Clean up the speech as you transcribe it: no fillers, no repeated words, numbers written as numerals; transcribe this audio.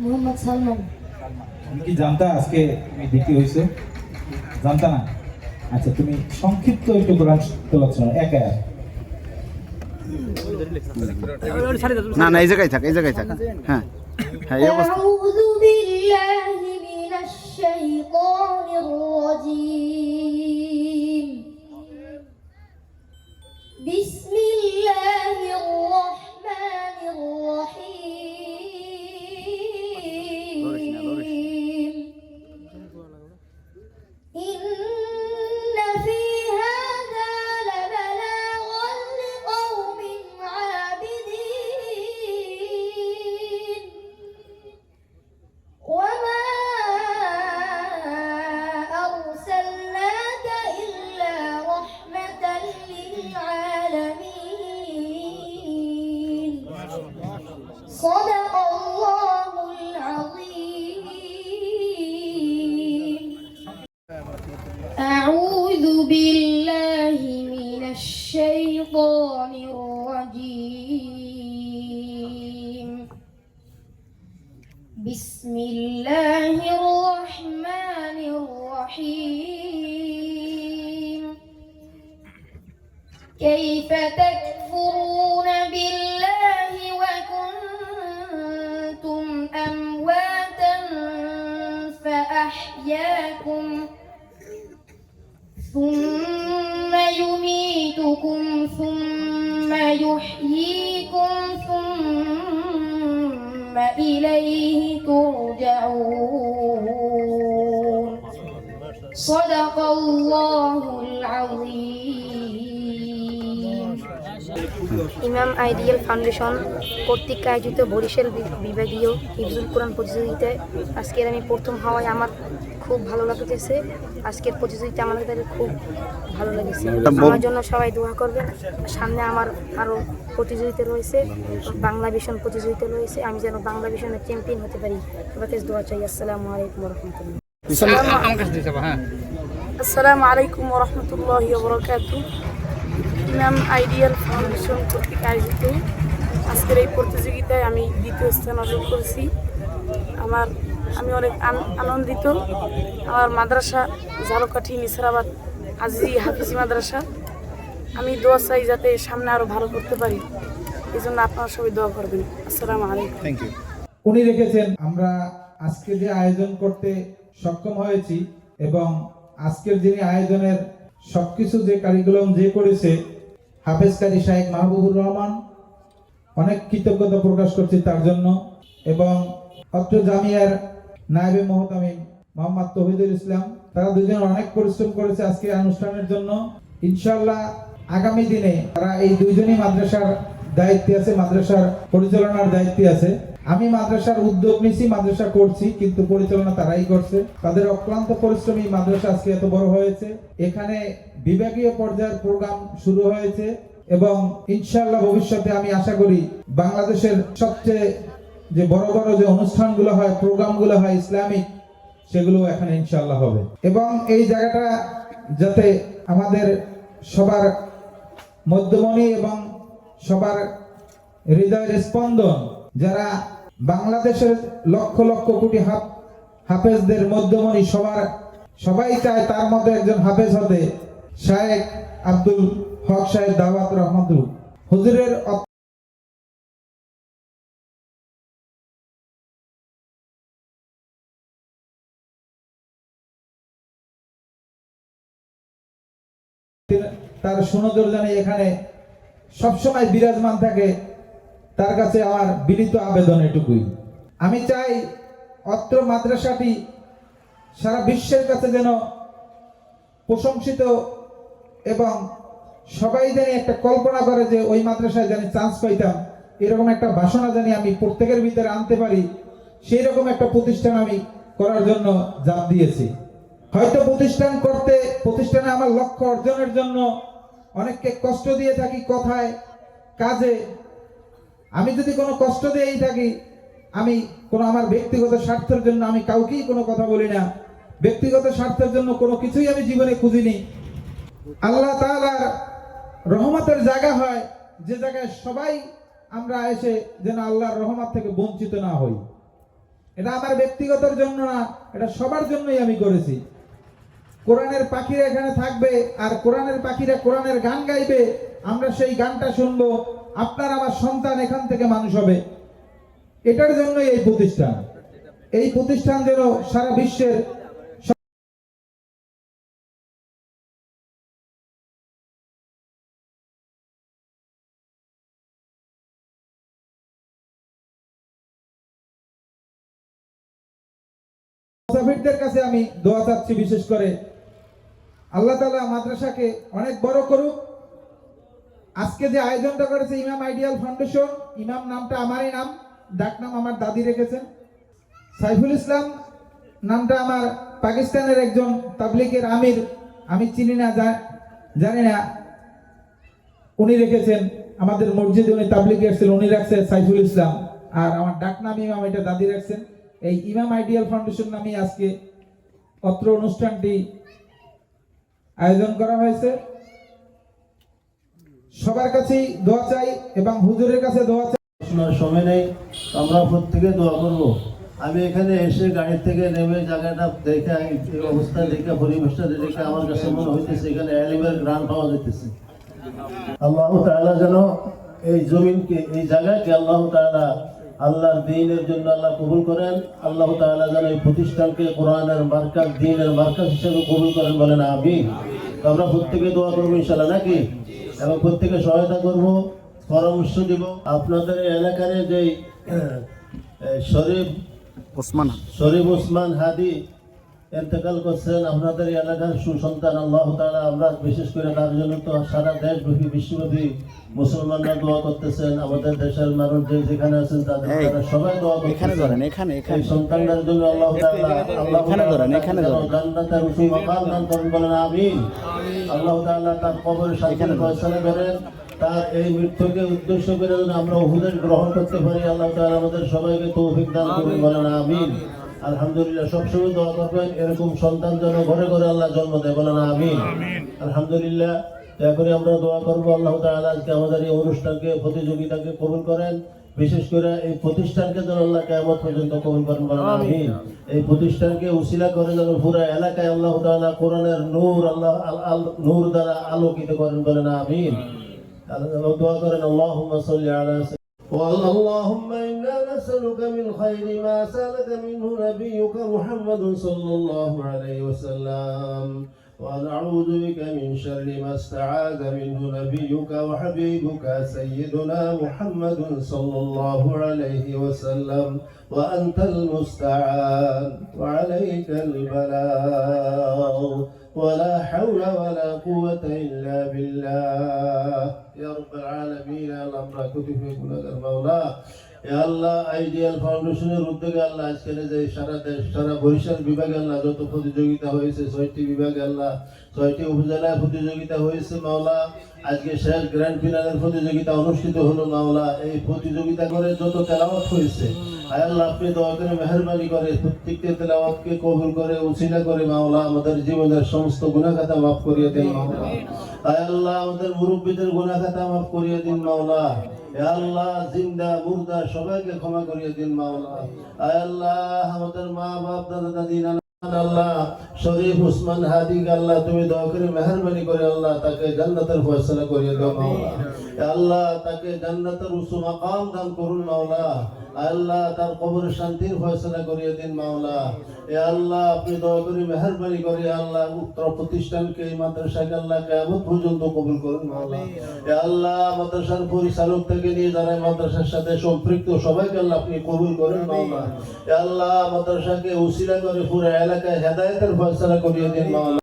মোহাম্মদ সালমান। তুমি কি জানতা আজকে তুমি দ্বিতীয় হয়েছে? জানতা না? আচ্ছা, তুমি সংক্ষিপ্ত একটু কোরআন তেলাওয়াত শোনাও, এক আয়াত। না না, এই জায়গায় থাক, এই জায়গায় থাক। হ্যাঁ হ্যাঁ, এই অবস্থা। আউযু বিল্লাহি মিনাশ শাইতানির রাজীম। বিসমিল্লাহির রহমানির রহিম। ইন্না ফী হাযা লাবালাগান লিকাওমিন আবিদিন। وما أرسلناك إلا رحمة للعالمين. صدق الله العظيم. أعوذ بالله من الشيطان الرجيم. بسم الله الرحمن الرحيم. كيف تكفرون بالله وكنتم أمواتا فأحياكم ثم يميتكم ثم يحييكم ثم إليه ترجعون. صدق الله العظيم. ইমাম আইডিয়াল ফাউন্ডেশন কর্তৃক আয়োজিত বরিশাল বিভাগীয় হিফজুল কোরআন প্রতিযোগিতায় আজকের আমি প্রথম হওয়ায় আমার খুব ভালো লাগতেছে। আজকের প্রতিযোগিতা আমাদের কাছে খুব ভালো লেগেছে। আমার জন্য সবাই দোয়া করবেন। সামনে আমার আরও প্রতিযোগিতা রয়েছে, বাংলা ভিশন প্রতিযোগিতা রয়েছে। আমি যেন বাংলা ভিশনের চ্যাম্পিয়ন হতে পারি। সবার কাছে দোয়া চাই। আসসালামু আলাইকুম রহমতুল্লাহ। আসসালামু আলাইকুম রহমতুল্লাহি ওয়া বারাকাতুহু। ইমাম আইডিয়াল ফাউন্ডেশন কর্তৃক আয়োজিত আজকের এই প্রতিযোগিতায় আমি দ্বিতীয় স্থান অর্জন করেছি। আমি অনেক আনন্দিত। আমার মাদ্রাসা ঝালকাঠি নিসারাবাদ আজি হাফিজি মাদ্রাসা। আমি দোয়া চাই যাতে সামনে আরও ভালো করতে পারি। এই জন্য আপনারা সবাই দোয়া করবেন। আসসালামু আলাইকুম। Thank you. উনি রেখেছেন আমরা আজকে যে আয়োজন করতে সক্ষম হয়েছি এবং আজকের যিনি আয়োজনের সবকিছু যে কারিকুলাম যে করেছে হাফেজ কারি শাহেখ মাহবুবুর রহমান, অনেক কৃতজ্ঞতা প্রকাশ করছি তার জন্য। এবং অত্র জামিয়ার নায়েবে মুহতামিম মোহাম্মদ তৌহিদুল ইসলাম, তারা দুজন অনেক পরিশ্রম করেছে আজকের অনুষ্ঠানের জন্য। ইনশাআল্লাহ আগামী দিনে তারা এই দুইজনই মাদ্রাসার দায়িত্বে আছে, মাদ্রাসার পরিচালনার দায়িত্বে আছে। আমি মাদ্রাসার উদ্যোগ নিছি, মাদ্রাসা করছি, কিন্তু পরিচালনা তারাই করছে। তাদের অক্লান্ত পরিশ্রমী মাদ্রাসা আজকে এত বড় হয়েছে। এখানে বিভাগীয় পর্যায়ের প্রোগ্রাম শুরু হয়েছে এবং ইনশাআল্লাহ ভবিষ্যতে আমি আশা করি বাংলাদেশের সবচেয়ে যে বড় বড় যে অনুষ্ঠানগুলো হয়, প্রোগ্রামগুলো হয় ইসলামিক, সেগুলো এখানে ইনশাআল্লাহ হবে। এবং এই জায়গাটা যাতে আমাদের সবার মধ্যমণি এবং সবার হৃদয়ের স্পন্দন, যারা বাংলাদেশের লক্ষ লক্ষ কোটি হাফেজদের মধ্যমণি সবাই চায় তার মধ্যে একজন হাফেজ হতে, শায়েখ আব্দুল হক সাহেব দাওয়াত রহমতুল হুজুরের তার সুনজর জানি এখানে সবসময় বিরাজমান থাকে। তার কাছে আমার বিনীত আবেদন এটুকুই। আমি চাই অত্র মাদ্রাসাটি সারা বিশ্বের কাছে যেন প্রশংসিত এবং সবাই জানি একটা কল্পনা করে যে ওই মাদ্রাসায় জানি চান্স পাইতাম, এরকম একটা বাসনা জানি আমি প্রত্যেকের ভিতরে আনতে পারি, সেই রকম একটা প্রতিষ্ঠান আমি করার জন্য জান দিয়েছি। হয়তো প্রতিষ্ঠানে আমার লক্ষ্য অর্জনের জন্য অনেককে কষ্ট দিয়ে থাকি কথায় কাজে। আমি যদি কোনো কষ্ট দিয়েই থাকি, আমি কোনো আমার ব্যক্তিগত স্বার্থের জন্য আমি কাউকেই কোনো কথা বলি না। ব্যক্তিগত স্বার্থের জন্য কোনো কিছুই আমি জীবনে খুঁজিনি। আল্লাহ তাআলার রহমতের জায়গা হয় যে জায়গায় সবাই আমরা এসে যেন আল্লাহর রহমত থেকে বঞ্চিত না হই। এটা আমার ব্যক্তিগতর জন্য না, এটা সবার জন্যই আমি করেছি। কোরআনের পাখিরা এখানে থাকবে আর কোরআনের পাখিরা কোরআনের গান গাইবে, আমরা সেই গানটা শুনবো, আপনার আমার সন্তান এখান থেকে মানুষ হবে। এটার জন্যই এই প্রতিষ্ঠান। এই প্রতিষ্ঠান যেন সারা বিশ্বের মুসাফিরদের কাছে আমি দোয়া চাচ্ছি, বিশেষ করে আল্লাহ তাআলা মাদ্রাসাকে অনেক বড় করুক। আজকে যে আয়োজনটা করেছে ইমাম আইডিয়াল ফাউন্ডেশন, ইমাম নামটা আমারই নাম, ডাক নাম আমার দাদি রেখেছেন। সাইফুল ইসলাম নামটা আমার পাকিস্তানের একজন তাবলিগের আমির, আমি চিনি না, জানি না, উনি রেখেছেন। আমাদের মসজিদে উনি তাবলিগে এসেছিলেন, উনি রাখছেন সাইফুল ইসলাম। আর আমার ডাক নাম ইমাম, এটা দাদি রাখছেন। এই ইমাম আইডিয়াল ফাউন্ডেশন নামে আজকে অত্র অনুষ্ঠানটি আয়োজন করা হয়েছে। সবার কাছেই দোয়া চাই এবং হুজুরের কাছে দোয়া চাই। সময় নেই, আমরা প্রত্যেকে দোয়া করব। আমি এখানে এসে গাড়ি থেকে নেমে জায়গাটা দেখে, এই অবস্থা দেখে, পরিবেশটা দেখে আমার কাছে মনে হইতেছে এখানে এলিমের গ্রান পাওয়া যেতেছে। আল্লাহ তাআলা যেন এই জমিনকে, এই জায়গাকে আল্লাহ তাআলা আল্লাহর দ্বীনের জন্য আল্লাহ কবুল করেন। আল্লাহ তাআলা যেন এই প্রতিষ্ঠানকে কোরআনের মার্কাজ, দ্বীনের মার্কাজ হিসেবে কবুল করেন, বলেন আমিন। আমরা প্রত্যেকে দোয়া করবো ইনশাআল্লাহ, নাকি? এবং প্রত্যেকে সহায়তা করব, পরামর্শ দিব। আপনাদের এলাকার যে শরীফ ওসমান হাদি ইন্তেকাল করছেন, আপনাদের এলাকার সুসন্তান, আল্লাহ তাআলা আমরা বিশেষ করে তার জন্য তো সারা দেশব্যাপী বিশ্বব্যাপী মুসলমানরা দোয়া করতেছেন। আমাদের দেশের মানুষ যে যেখানে আছেন তাদের সবাই দোয়া করতেছেন এই সন্তানদের জন্য। আল্লাহ তাআলা জান্নাতের উঁচু মাকাম দান করেন, বলেন আমিন। আল্লাহ তাআলা তার কবরের শান্তির ফয়সালা করেন, তার এই মৃত্যুকে উদ্দেশ্য করে যেন আমরা উহুদের গ্রহণ করতে পারি। আল্লাহ তাআলা আমাদের সবাইকে তৌফিক দান করুন, বলেন আমিন। আলহামদুলিল্লাহ, সবসময় দোয়া করবেন এরকম সন্তান যেন ঘরে ঘরে আল্লাহ জন্ম দেয়, বলেন আমিন। আলহামদুলিল্লাহ, এরপরে আমরা দোয়া করবো আল্লাহ তাআলা আজকে আমাদের এই অনুষ্ঠানকে, প্রতিযোগিতাকে কবুল করেন। বিশেষ করে এই প্রতিষ্ঠানকে যেন আল্লাহ কিয়ামত পর্যন্ত কবুল করেন, বলেন আমিন। এই প্রতিষ্ঠানকে উসিলা করে যেন পুরো এলাকায় আল্লাহ তাআলা কোরআনের নূর, আল্লাহ নূর দ্বারা আলোকিত করেন, বলেন আমিন। দোয়া করেন, আল্লাহুম্মা সাল্লি আলা اللهم إنا نسألك من خير ما سألك منه نبيك محمد صلى الله عليه وسلم، ونعوذ بك من شر ما استعاذ منه نبيك وحبيبك سيدنا محمد صلى الله عليه وسلم، وأنت المستعان وعليك البلاغ، ولا حول ولا قوة إلا بالله يا رب العالمين। আমরা কুতুবে গুনাহগার মাওলা, এ আল্লাহ আইডিয়াল ফাউন্ডেশনের উদ্যোগে আল্লাহ আজকে যে সারা দেশ, সারা বরিশাল বিভাগে আল্লাহ যত প্রতিযোগিতা হয়েছে, 6টি বিভাগে আল্লাহ 6টি উপজেলায় প্রতিযোগিতা হয়েছে মাওলা। আজকে শেষ গ্র্যান্ড ফিনালের প্রতিযোগিতা অনুষ্ঠিত হলো মাওলা। এই প্রতিযোগিতা করে যত তেলাওয়াত হয়েছে, আয় আল্লাহ আপনি দয়া করে মেহেরবানি করে প্রত্যেকটি তেলাওয়াতকে কবুল করে, উসিলা করে মাওলা আমাদের জীবনের সমস্ত গুনাহ খাতা মাফ করিয়ে দিন মাওলা। আয় আল্লাহ আমাদের মুরব্বীদের গুনাহ খাতা মাফ করিয়ে দিন মাওলা। হে আল্লাহ, জিন্দা মুর্দা সবাইকে ক্ষমা করিয়ে দিন মাওলা। আয় আল্লাহ আমাদের মা বাপ, দাদা দাদি, আল্লাহ শরীফ ওসমান হাদি, আল্লাহ তুমি দয়া করে মেহেরবানি করে আল্লাহ তাকে জান্নাতের ফয়সালা করিয়ে দাও মাওলা। আল্লাহ তাকে জান্নাতের উঁচু মাকাম দান করুন মাওলা। আল্লাহ তার কবরের শান্তির ফয়সালা করিয়ে দিন মাওলা। এ আল্লাহ আপনি দয়া করে মেহেরবানি করে আল্লাহ উত্তর প্রতিষ্ঠানকে, এই মাদ্রাসাকে আল্লাহ কিয়ামত পর্যন্ত কবুল করুন মাওলা। এ আল্লাহ মাদ্রাসার পরিচালক থেকে নিয়ে যারা মাদ্রাসার সাথে সম্পৃক্ত সবাইকে আল্লাহ আপনি কবুল করেন মাওলা। এ আল্লাহ মাদ্রাসাকে উসিলা করে পুরো এলাকায় হেদায়েতের ফয়সালা করিয়ে দিন মাওলা।